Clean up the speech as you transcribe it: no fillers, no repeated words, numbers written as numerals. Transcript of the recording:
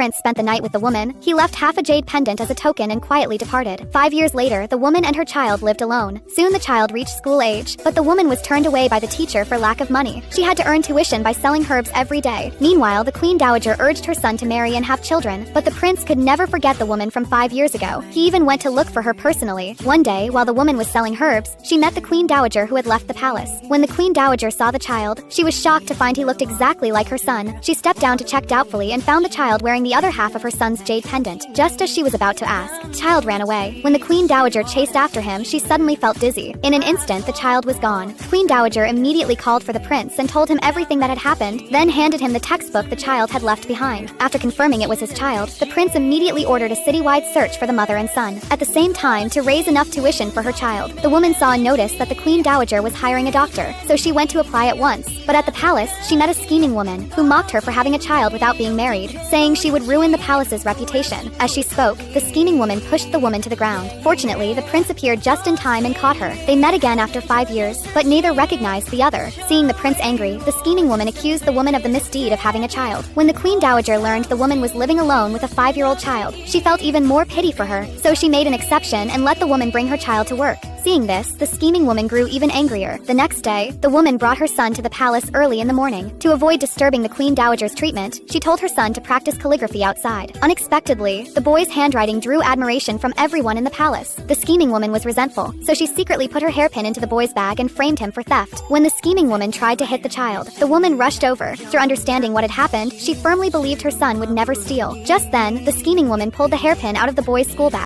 prince spent the night with the woman, he left half a jade pendant as a token and quietly departed. 5 years later, the woman and her child lived alone. Soon the child reached school age, but the woman was turned away by the teacher for lack of money. She had to earn tuition by selling herbs every day. Meanwhile, the queen dowager urged her son to marry and have children, but the prince could never forget the woman from 5 years ago. He even went to look for her personally. One day, while the woman was selling herbs, she met the queen dowager who had left the palace. When the queen dowager saw the child, she was shocked to find he looked exactly like her son. She stepped down to check doubtfully and found the child wearing the other half of her son's jade pendant. Just as she was about to ask, the child ran away. When the queen dowager chased after him, she suddenly felt dizzy. In an instant, the child was gone. Queen dowager immediately called for the prince and told him everything that had happened, then handed him the textbook the child had left behind. After confirming it was his child, the prince immediately ordered a citywide search for the mother and son. At the same time, to raise enough tuition for her child, the woman saw and noticed that the queen dowager was hiring a doctor, so she went to apply at once. But at the palace, she met a scheming woman who mocked her for having a child without being married, saying she would ruin the palace's reputation. As she spoke, the scheming woman pushed the woman to the ground. Fortunately, the prince appeared just in time and caught her. They met again after 5 years, but neither recognized the other. Seeing the prince angry, the scheming woman accused the woman of the misdeed of having a child. When the queen dowager learned the woman was living alone with a 5-year-old child, she felt even more pity for her, so she made an exception and let the woman bring her child to work. Seeing this, the scheming woman grew even angrier. The next day, the woman brought her son to the palace early in the morning. To avoid disturbing the queen dowager's treatment, she told her son to practice calligraphy outside. Unexpectedly, the boy's handwriting drew admiration from everyone in the palace. The scheming woman was resentful, so she secretly put her hairpin into the boy's bag and framed him for theft. When the scheming woman tried to hit the child, the woman rushed over. After understanding what had happened, she firmly believed her son would never steal. Just then, the scheming woman pulled the hairpin out of the boy's school bag.